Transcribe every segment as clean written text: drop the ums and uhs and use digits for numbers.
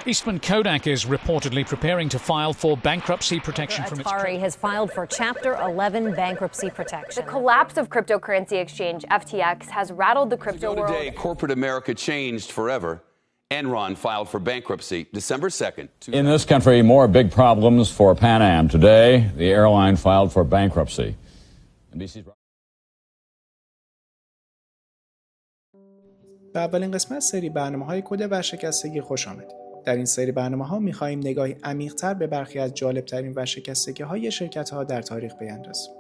Eastman Kodak is reportedly preparing to file for bankruptcy protection from its... Atari has filed for Chapter 11 bankruptcy protection. The collapse of cryptocurrency exchange FTX has rattled the crypto world. Today, corporate America changed forever. Enron filed for bankruptcy December 2nd. In this country, more big problems for Pan Am. Today, the airline filed for bankruptcy. NBC's... به اولین قسمت سری برنامه‌های کد ورشکستگی خوش آمدید. در این سری برنامه‌ها می‌خواهیم نگاهی عمیق‌تر به برخی از جالب‌ترین ورشکستگی‌های شرکت‌ها در تاریخ بیندازیم.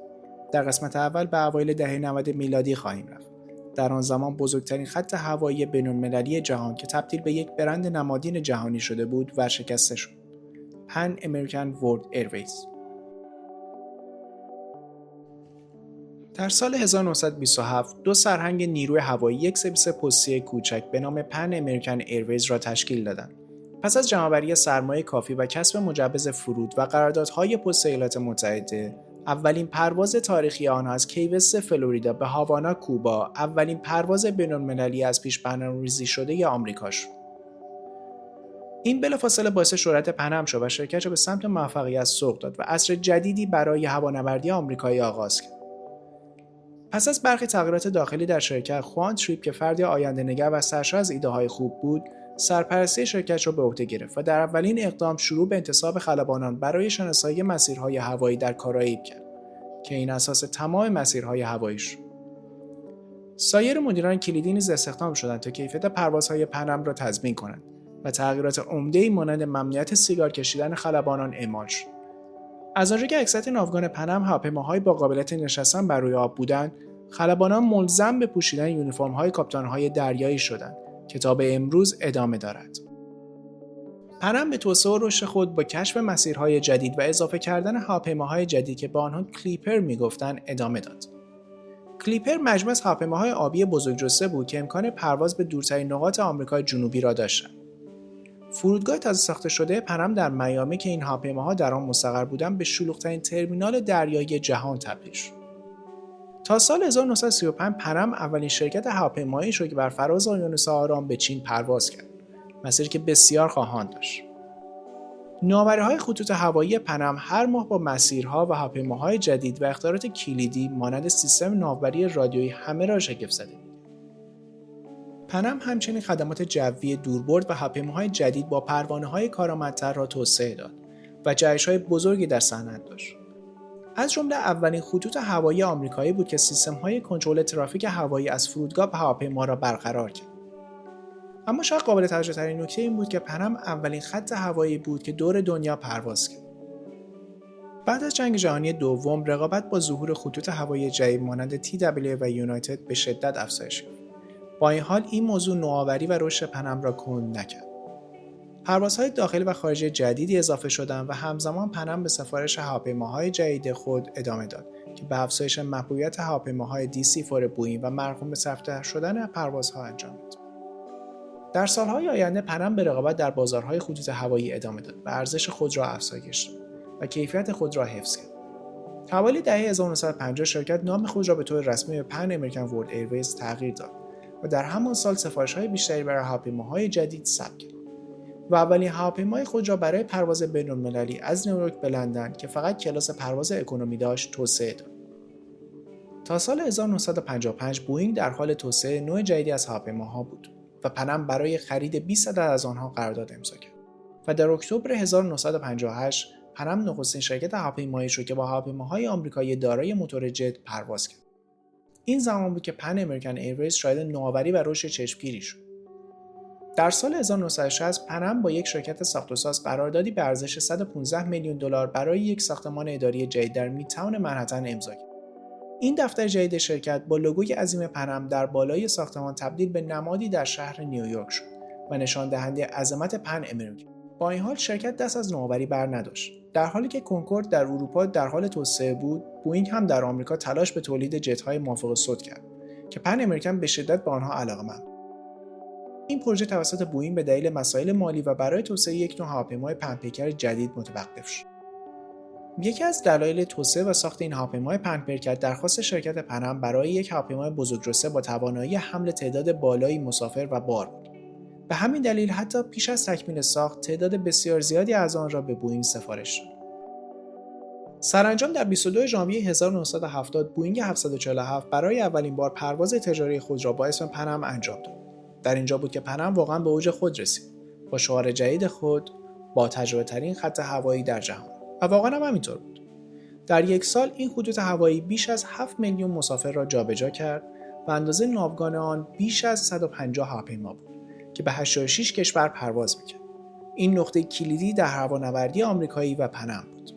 در قسمت اول به اوایل دهه 90 میلادی خواهیم رفت. در آن زمان بزرگترین خط هوایی بین‌المللی جهان که تبدیل به یک برند نمادین جهانی شده بود، ورشکسته شد. Pan American World Airways. در سال 1927 دو سرهنگ نیروی هوایی یک سرویس پستی کوچک به نام Pan American Airways را تشکیل دادند. پس از جمع‌آوری سرمایه کافی و کسب مجوز فرود و قراردادهای پست ایالات متحده، اولین پرواز تاریخی آنها از کی‌وست فلوریدا به هاوانا کوبا، اولین پرواز بین‌المللی از پیش برنامه‌ریزی شده آمریکا شد. این بلافاصله باعث شهرت پنم شد و شرکت را به سمت موفقیت سوق داد و عصر جدیدی برای هوانوردی آمریکایی آغاز کرد. پس از برخی تغییرات داخلی در شرکت، خوان تریپ که فردی آینده‌نگر و سرشار از ایده‌های خوب بود، سرپرستی شرکت را به عهده گرفت و در اولین اقدام شروع به انتصاب خلبانان برای شناسایی مسیرهای هوایی در کارائیب کرد که این اساس تمام مسیرهای هوایی شد. سایر مدیران کلیدی نیز استخدام شدند تا کیفیت پروازهای پنم را تضمین کنند و تغییرات عمده‌ای مانند ممنوعیت سیگار کشیدن خلبانان اعمال شد. از آنجا که اکثریت ناوگان پنم هواپیماهایی با قابلیت نشستن بر روی آب بودند، خلبانان ملزم به پوشیدن یونیفرم‌های کاپیتان‌های دریایی شدند که تا به امروز ادامه دارد. پنم به توسعه و رشد خود با کشف مسیرهای جدید و اضافه کردن هواپیماهای جدید که به آنها کلیپر می‌گفتند ادامه داد. کلیپر مجموعه از هواپیماهای آبی بزرگجثه بود که امکان پرواز به دورترین نقاط آمریکای جنوبی را داشتند. فرودگاه تازه ساخته شده پنم در میامی که این هواپیماها در آن مستقر بودند به شلوغ‌ترین ترمینال دریایی جهان تبدیل شد. تا سال 1935 پنم اولین شرکت هواپیمایی شد که بر فراز اقیانوس آرام به چین پرواز کرد، مسیری که بسیار خواهان داشت. نوآوری‌های خطوط هوایی پنم هر ماه با مسیرها و هواپیماهای جدید و اختراعات کلیدی مانند سیستم ناوبری رادیویی همه را شگفت زده بود. پنم همچنین خدمات جوی دوربرد و هواپیماهای جدید با پروانه‌های کارآمدتر را توسعه داد و جهش‌های بزرگی در صنعت داشت. از جمله اولین خطوط هوایی آمریکایی بود که سیستم‌های کنترل ترافیک هوایی از فرودگاه به هواپیما را برقرار کرد. اما شاید قابل توجه‌ترین نکته این بود که پنم اولین خط هوایی بود که دور دنیا پرواز کرد. بعد از جنگ جهانی دوم، رقابت با ظهور خطوط هوایی جدید مانند TWA و یونایتد به شدت افزایش یافت. با این حال این موضوع نوآوری و رشد پنم را کند نکرد. پروازهای داخلی و خارجی جدیدی اضافه شدند و همزمان پنم به سفارش هواپیماهای جدید خود ادامه داد که به افزایش محبوبیت هواپیماهای DC-4 بوئینگ و مرغوم به صرف‌تر شدن پروازها انجام داد. در سالهای آینده پنم به رقابت در بازارهای خطوط هوایی ادامه داد و ارزش خود را افزایش داد و کیفیت خود را حفظ کرد. حوالی دهه 1950 شرکت نام خود را به طور رسمی به Pan American World Airways تغییر داد و در همان سال سفارش‌های بیشتری برای هواپیماهای جدید ثبت کرد و اولین هواپیمای خود را برای پرواز بین‌المللی از نیویورک به لندن که فقط کلاس پرواز اکونومی داشت توسعه داد. تا سال 1955 بوئینگ در حال توسعه نوع جدیدی از هواپیماها بود و پنم برای خرید 20 عدد از آنها قرارداد امضا کرد و در اکتبر 1958 پنم نخستین شرکت هواپیمایی شد که با هواپیماهای آمریکایی دارای موتور جت پرواز کرد. این زمان بود که پن امریکن ایرویز شاهد نوآوری و رشد چشمگیری شد. در سال 1960 پنم با یک شرکت ساخت و ساز قراردادی به ارزش 115 میلیون دلار برای یک ساختمان اداری جدید در میدتاون منهتن امضا کرد. این دفتر جدید شرکت با لوگوی عظیم پنم در بالای ساختمان تبدیل به نمادی در شهر نیویورک شد و نشان دهنده عظمت پن امریکا. با این حال شرکت دست از نوآوری بر نداشت. در حالی که کنکورد در اروپا در حال توسعه بود، بوئینگ هم در آمریکا تلاش به تولید جت‌های موافق صوت کرد که پن امریکن به شدت به آنها علاقه‌مند. این پروژه توسط بوئینگ به دلیل مسائل مالی و برای توسعه یک نوع هواپیمای پنپیکر جدید متوقف شد. یکی از دلایل توسعه و ساخت این هواپیمای پنپیکر درخواست شرکت پنم برای یک هواپیمای بزرگجثه با توانایی حمل تعداد بالایی مسافر و بار بود به همین دلیل حتی پیش از تکمیل ساخت تعداد بسیار زیادی از آن را به بوئینگ سفارش شد. سرانجام در 22 ژانویه 1970 بوئینگ 747 برای اولین بار پرواز تجاری خود را با اسم پنم انجام داد. در اینجا بود که پنم واقعا به اوج خود رسید، با شعار جدید خود با تجربه ترین خط هوایی در جهان. و واقعا هم همینطور بود. در یک سال این خطوط هوایی بیش از 7 میلیون مسافر را جابجا کرد و اندازه ناوگان آن بیش از 150 هواپیما بود که به 86 کشور پرواز میکرد. این نقطه کلیدی در هوانوردی آمریکایی و پنم بود.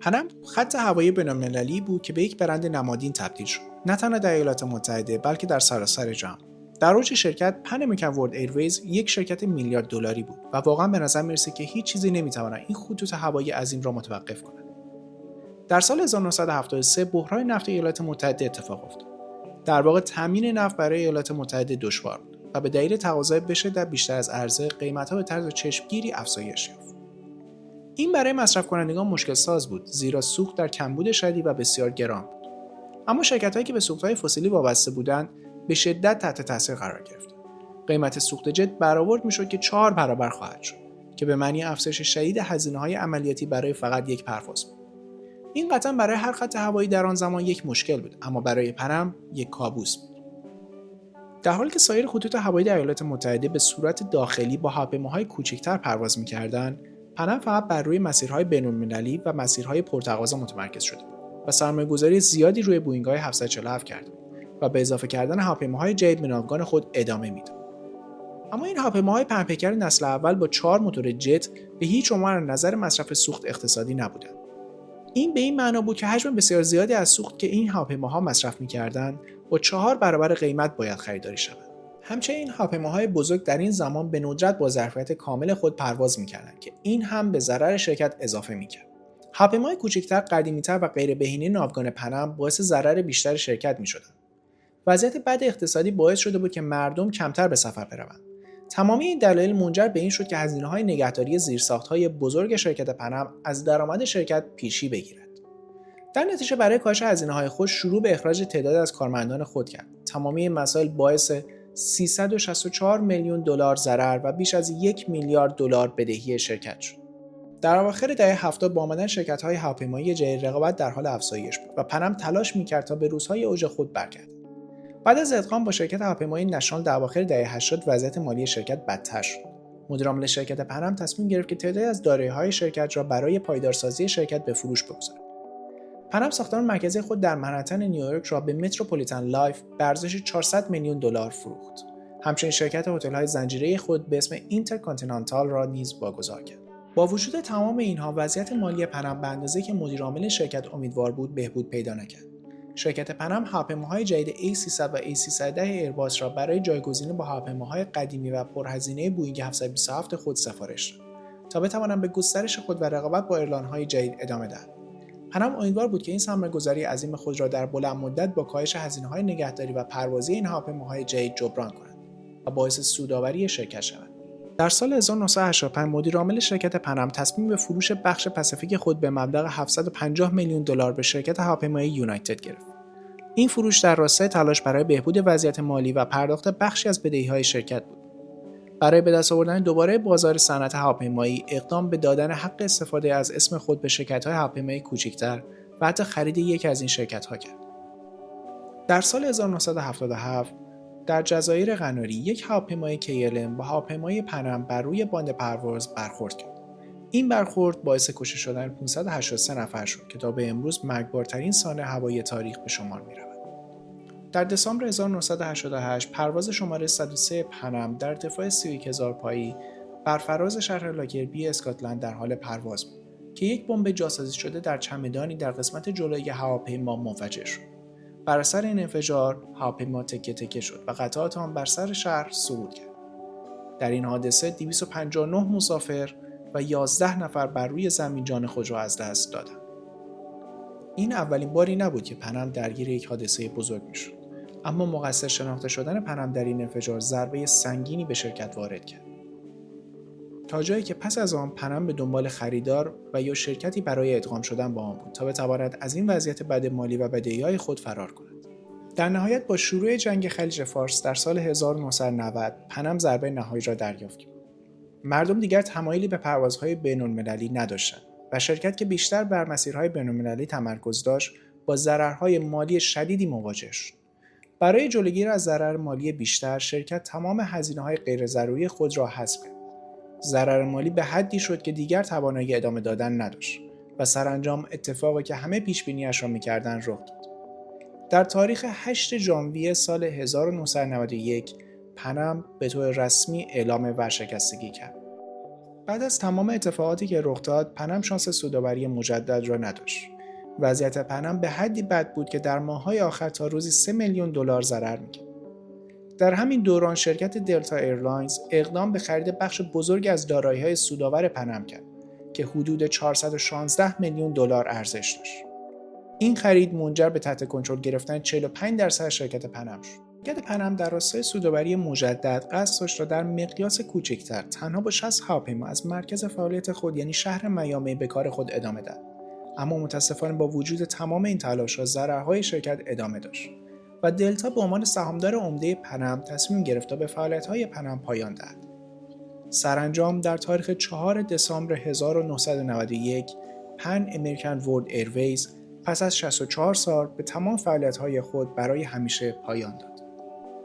پنم خط هوایی بین‌المللی بود که به یک برند نمادین تبدیل شد، نه تنها در ایالات متحده بلکه در سراسر جهان. در اوج شرکت پن امریکن ورلد ایرویز یک شرکت میلیارد دلاری بود و واقعا به نظر میرسه که هیچ چیزی نمیتواند این خطوط هوایی عظیم را متوقف کند. در سال 1973 بحران نفت ایالات متحده اتفاق افتاد. در واقع تامین نفت برای ایالات متحده دشوار بود و به دلیل تقاضای به‌شدت بیشتر از عرضه قیمت‌ها به طرز چشمگیری افزایش یافت. این برای مصرف کنندگان مشکل ساز بود، زیرا سوخت در کمبود شدید و بسیار گران بود. اما شرکت‌هایی که به سوخت‌های فسیلی وابسته بودند به شدت تحت تاثیر قرار گرفتند. قیمت سوخت جت برآورد می‌شد که 4 برابر خواهد شد که به معنی افزایش شدید هزینه‌های عملیاتی برای فقط یک پرواز بود. این قطعا برای هر خط هوایی در آن زمان یک مشکل بود، اما برای پنم یک کابوس بود. در حالی که سایر خطوط هوایی در ایالات متحده به صورت داخلی با هواپیماهای کوچکتر پرواز می‌کردند، پنم فقط بر روی مسیرهای بین‌المللی و مسیرهای پرتقاضا متمرکز شده بود و سرمایه‌گذاری زیادی روی بوئینگ‌های 747 کرد و به اضافه کردن هواپیماهای جدید به ناوگان خود ادامه میداد. اما این هواپیماهای پهن‌پیکر نسل اول با 4 موتور جت به هیچ عنوان از نظر مصرف سوخت اقتصادی نبودند. این به این معنا بود که حجم بسیار زیادی از سوخت که این هواپیماها مصرف می‌کردند با 4 برابر قیمت باید خریداری شود. همچنین هواپیماهای بزرگ در این زمان به ندرت با ظرفیت کامل خود پرواز می‌کردند که این هم به ضرر شرکت اضافه می‌کرد. هواپیماهای کوچکتر، قدیمی‌تر و غیر بهینه ناوگان پنم باعث ضرر بیشتر شرکت می‌شدند. وضعیت بد اقتصادی باعث شده بود که مردم کمتر به سفر بروند. تمامی این دلایل منجر به این شد که هزینه‌های نگهداری زیرساخت‌های بزرگ شرکت پنم از درآمد شرکت پیشی بگیرد. در نتیجه برای کاهش هزینه‌های خود شروع به اخراج تعداد از کارمندان خود کرد. تمامی این مسائل باعث 364 میلیون دلار ضرر و بیش از 1 میلیارد دلار بدهی شرکت شد. در اواخر دهه 70 با آمدن شرکت‌های هواپیمایی جدید رقابت در حال افزایش بود و پنم تلاش می‌کرد تا به روزهای اوج خود برگردد. بعد از ادغام با شرکت هواپیمایی نشنال در اواخر دهه 80 وضعیت مالی شرکت بدتر شد. مدیرعامل شرکت پنم تصمیم گرفت که تعدادی از دارایی‌های شرکت را برای پایدارسازی شرکت به فروش بگذارد. پنم ساختمان مرکزی خود در منحتن نیویورک را به متروپولیتن لایف به ارزش 400 میلیون دلار فروخت. همچنین شرکت هتل‌های زنجیره‌ای خود به اسم اینترکانتیننتال را نیز واگذار کرد. با وجود تمام اینها وضعیت مالی پنم به اندازه‌ای که مدیرعامل شرکت امیدوار بود بهبود پیدا نکرد. شرکت پنم هواپیماهای جدید A300 و A310 ایرباس را برای جایگزینی با هواپیماهای قدیمی و پرهزینه بوئینگ 727 خود سفارش داد تا بتوانند به گسترش خود و رقابت با ایرلاین‌های جدید ادامه دهند. پنم امیدوار بود که این سرمایه‌گذاری عظیم خود را در بلند مدت با کاهش هزینه‌های نگهداری و پروازی این هواپیماهای جدید جبران کند و باعث سودآوری شرکت شود. در سال 1985 مدیرعامل شرکت پنم تصمیم به فروش بخش پاسیفیک خود به مبلغ 750 میلیون دلار به شرکت هواپیمایی یونایتد گرفت. این فروش در راستای تلاش برای بهبود وضعیت مالی و پرداخت بخشی از بدهی‌های شرکت بود. برای به دست آوردن دوباره بازار صنعت هواپیمایی، اقدام به دادن حق استفاده از اسم خود به شرکت‌های هواپیمایی کوچکتر و حتی خرید یکی از این شرکت‌ها کرد. در سال 1977 در جزایر قناری یک هواپیمای KLM با هواپیمای پنم بر روی باند پرواز برخورد کرد. این برخورد باعث کشته شدن 583 نفر شد که تا به امروز مرگبارترین سانحه هوایی تاریخ به شمار می‌رود. در دسامبر 1988 پرواز شماره 103 پنم در ارتفاع 31000 پایی بر فراز شهر لاکربی اسکاتلند در حال پرواز بود که یک بمب جاسازی شده در چمدانی در قسمت جلویی هواپیما منفجر شد. بر اثر این انفجار هواپیما تکه تکه شد و قطعات آن بر سر شهر سقوط کرد. در این حادثه 259 مسافر و 11 نفر بر روی زمین جان خود را از دست دادند. این اولین باری نبود که پنم درگیر یک حادثه بزرگ میشد، اما مقصر شناخته شدن پنم در این انفجار ضربه سنگینی به شرکت وارد کرد. تا جایی که پس از آن پنم به دنبال خریدار و یا شرکتی برای ادغام شدن با آن بود تا بتواند از این وضعیت بد مالی و بدهی‌های خود فرار کند. در نهایت با شروع جنگ خلیج فارس در سال 1990 پنم ضربه نهایی را دریافت کرد. مردم دیگر تمایلی به پروازهای بین‌المللی نداشتند و شرکت که بیشتر بر مسیرهای بین‌المللی تمرکز داشت با ضررهای مالی شدیدی مواجه شد. برای جلوگیری از ضرر مالی بیشتر، شرکت تمام هزینه‌های غیرضروری خود را حذف کرد. ضرر مالی به حدی شد که دیگر توانایی ادامه دادن نداشت و سرانجام اتفاقی که همه پیش‌بینی‌اش را می‌کردند رخ داد. در تاریخ 8 ژانویه سال 1991 پنم به طور رسمی اعلام ورشکستگی کرد. بعد از تمام اتفاقاتی که رخ داد، پنم شانس سودآوری مجدد را نداشت. وضعیت پنم به حدی بد بود که در ماه‌های آخر تا روزی 3 میلیون دلار ضرر می‌کرد. در همین دوران شرکت دلتا ایرلاینز اقدام به خرید بخش بزرگی از دارایی‌های سودآور پنم کرد که حدود 416 میلیون دلار ارزش داشت. این خرید منجر به تحت کنترل گرفتن 45% شرکت پنم شد. شرکت پنم در راستای سودآوری مجدد قصد داشت تا در مقیاس کوچکتر تنها با 60 هواپیما از مرکز فعالیت خود یعنی شهر میامی به کار خود ادامه دهد. اما متاسفانه با وجود تمام این تلاش‌ها ضررهای شرکت ادامه داشت و دلتا به عنوان سهامدار عمده پنم تصمیم گرفت تا به فعالیت‌های پنم پایان دهد. سرانجام در تاریخ 4 دسامبر 1991 پن امریکن ورلد ایرویز پس از 64 سال به تمام فعالیت‌های خود برای همیشه پایان داد.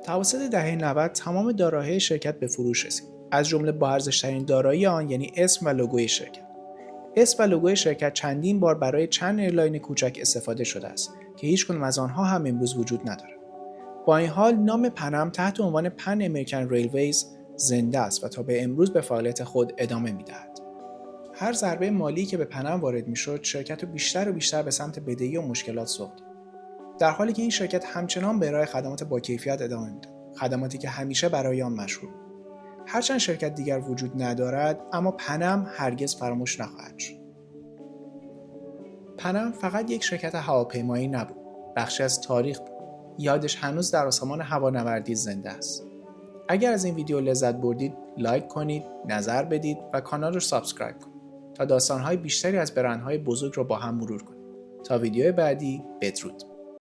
توسط دهه 90 تمام دارایی‌های شرکت به فروش رسید، از جمله با ارزش‌ترین دارایی آن یعنی اسم و لوگوی شرکت. اسم و لوگوی شرکت چندین بار برای چند ایرلاین کوچک استفاده شده است که هیچ کدام از آنها هم امروز وجود ندارد. با این حال نام پنم تحت عنوان پن امریکن ریلویز زنده است و تا به امروز به فعالیت خود ادامه می‌دهد. هر ضربه مالی که به پنم وارد می‌شد، شرکت رو بیشتر و بیشتر به سمت بدهی و مشکلات سوق داد. در حالی که این شرکت همچنان به ارائه خدمات با کیفیت ادامه می‌داد، خدماتی که همیشه برای آن مشهور بود. هرچند شرکت دیگر وجود ندارد، اما پنم هرگز فراموش نخواهد شد. پنم فقط یک شرکت هواپیمایی نبود، بخشی از تاریخ بود. یادش هنوز در آسمان هوانوردی زنده است. اگر از این ویدیو لذت بردید، لایک کنید، نظر بدید و کانال رو سابسکرایب کنید تا داستان‌های بیشتری از برندهای بزرگ رو با هم مرور کنیم. تا ویدیو بعدی، بدرود.